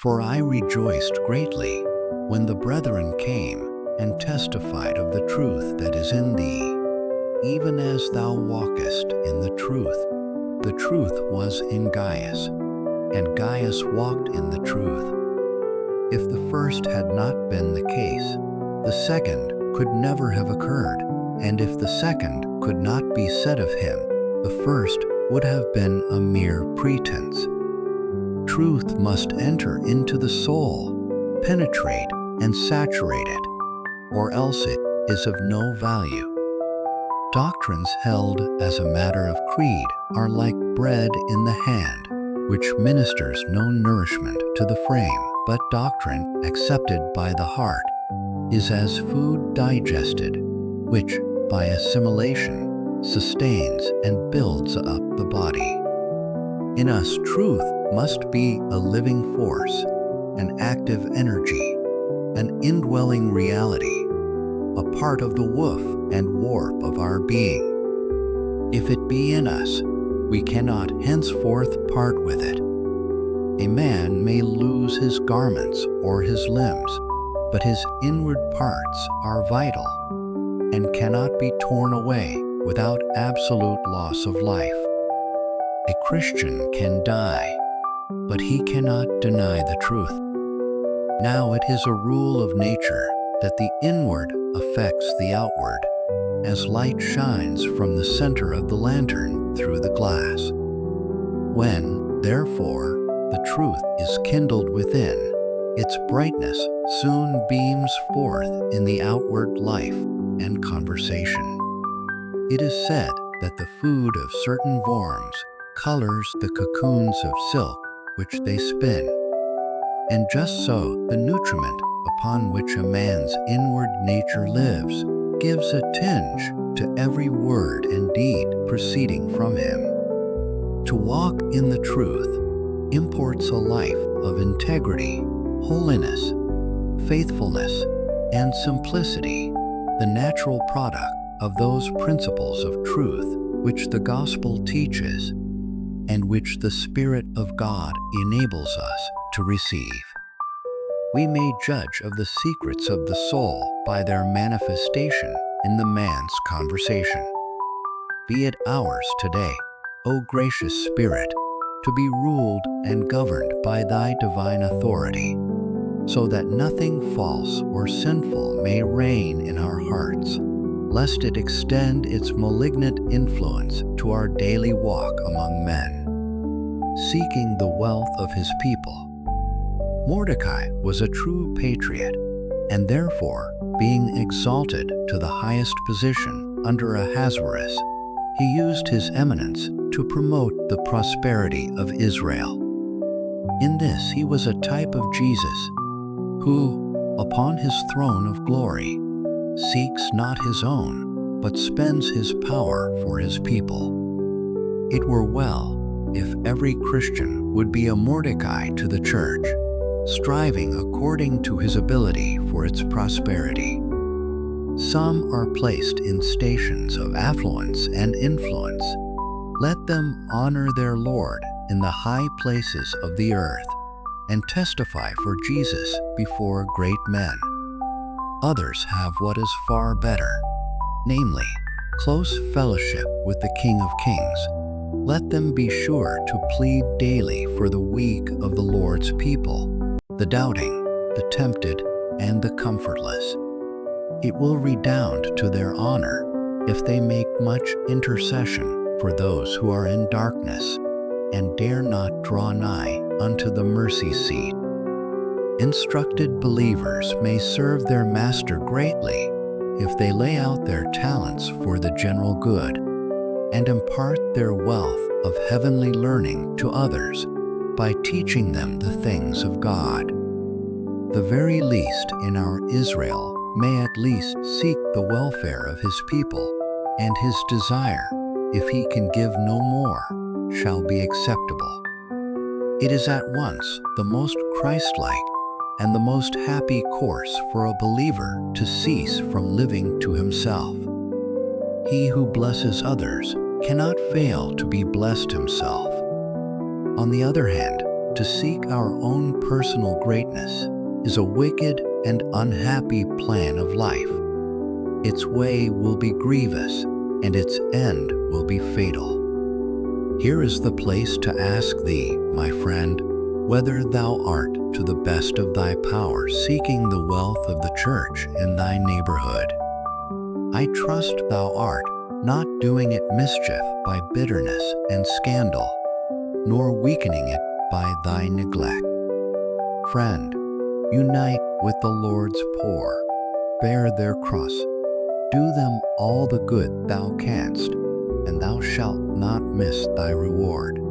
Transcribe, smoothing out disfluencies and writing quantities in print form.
For I rejoiced greatly when the brethren came and testified of the truth that is in thee, even as thou walkest in the truth. The truth was in Gaius, and Gaius walked in the truth. If the first had not been the case, the second could never have occurred, and if the second could not be said of him, the first would have been a mere pretense. Truth must enter into the soul, penetrate and saturate it, or else it is of no value. Doctrines held as a matter of creed are like bread in the hand, which ministers no nourishment to the frame, but doctrine accepted by the heart is as food digested, which, by assimilation, sustains and builds up the body. In us, truth must be a living force, an active energy, an indwelling reality, a part of the woof and warp of our being. If it be in us, we cannot henceforth part with it. A man may lose his garments or his limbs, but his inward parts are vital and cannot be torn away without absolute loss of life. A Christian can die, but he cannot deny the truth. Now it is a rule of nature that the inward affects the outward, as light shines from the center of the lantern through the glass. When, therefore, the truth is kindled within, its brightness soon beams forth in the outward life and conversation. It is said that the food of certain worms colors the cocoons of silk which they spin. And just so, the nutriment upon which a man's inward nature lives gives a tinge to every word and deed proceeding from him. To walk in the truth imports a life of integrity, holiness, faithfulness, and simplicity, the natural product of those principles of truth which the gospel teaches and which the Spirit of God enables us to receive. We may judge of the secrets of the soul by their manifestation in the man's conversation. Be it ours today, O gracious Spirit, to be ruled and governed by thy divine authority, so that nothing false or sinful may reign in our hearts, lest it extend its malignant influence to our daily walk among men. Seeking the wealth of his people, Mordecai was a true patriot, and therefore, being exalted to the highest position under Ahasuerus, he used his eminence to promote the prosperity of Israel. In this he was a type of Jesus, who, upon his throne of glory, seeks not his own, but spends his power for his people. It were well if every Christian would be a Mordecai to the church, striving according to his ability for its prosperity. Some are placed in stations of affluence and influence. Let them honor their Lord in the high places of the earth and testify for Jesus before great men. Others have what is far better, namely, close fellowship with the King of Kings. Let them be sure to plead daily for the weak of the Lord's people, the doubting, the tempted, and the comfortless. It will redound to their honor if they make much intercession for those who are in darkness and dare not draw nigh unto the mercy seat. Instructed believers may serve their master greatly if they lay out their talents for the general good and impart their wealth of heavenly learning to others by teaching them the things of God. The very least in our Israel may at least seek the welfare of his people, and his desire, if he can give no more, shall be acceptable. It is at once the most Christ-like and the most happy course for a believer to cease from living to himself. He who blesses others cannot fail to be blessed himself. On the other hand, To seek our own personal greatness is a wicked and unhappy plan of life. Its way will be grievous, and its end will be fatal. Here is the place to ask thee, my friend, whether thou art to the best of thy power seeking the wealth of the church in thy neighborhood. I trust thou art not doing it mischief by bitterness and scandal, nor weakening it by thy neglect. Friend, unite with the Lord's poor, bear their cross, do them all the good thou canst, and thou shalt not miss thy reward.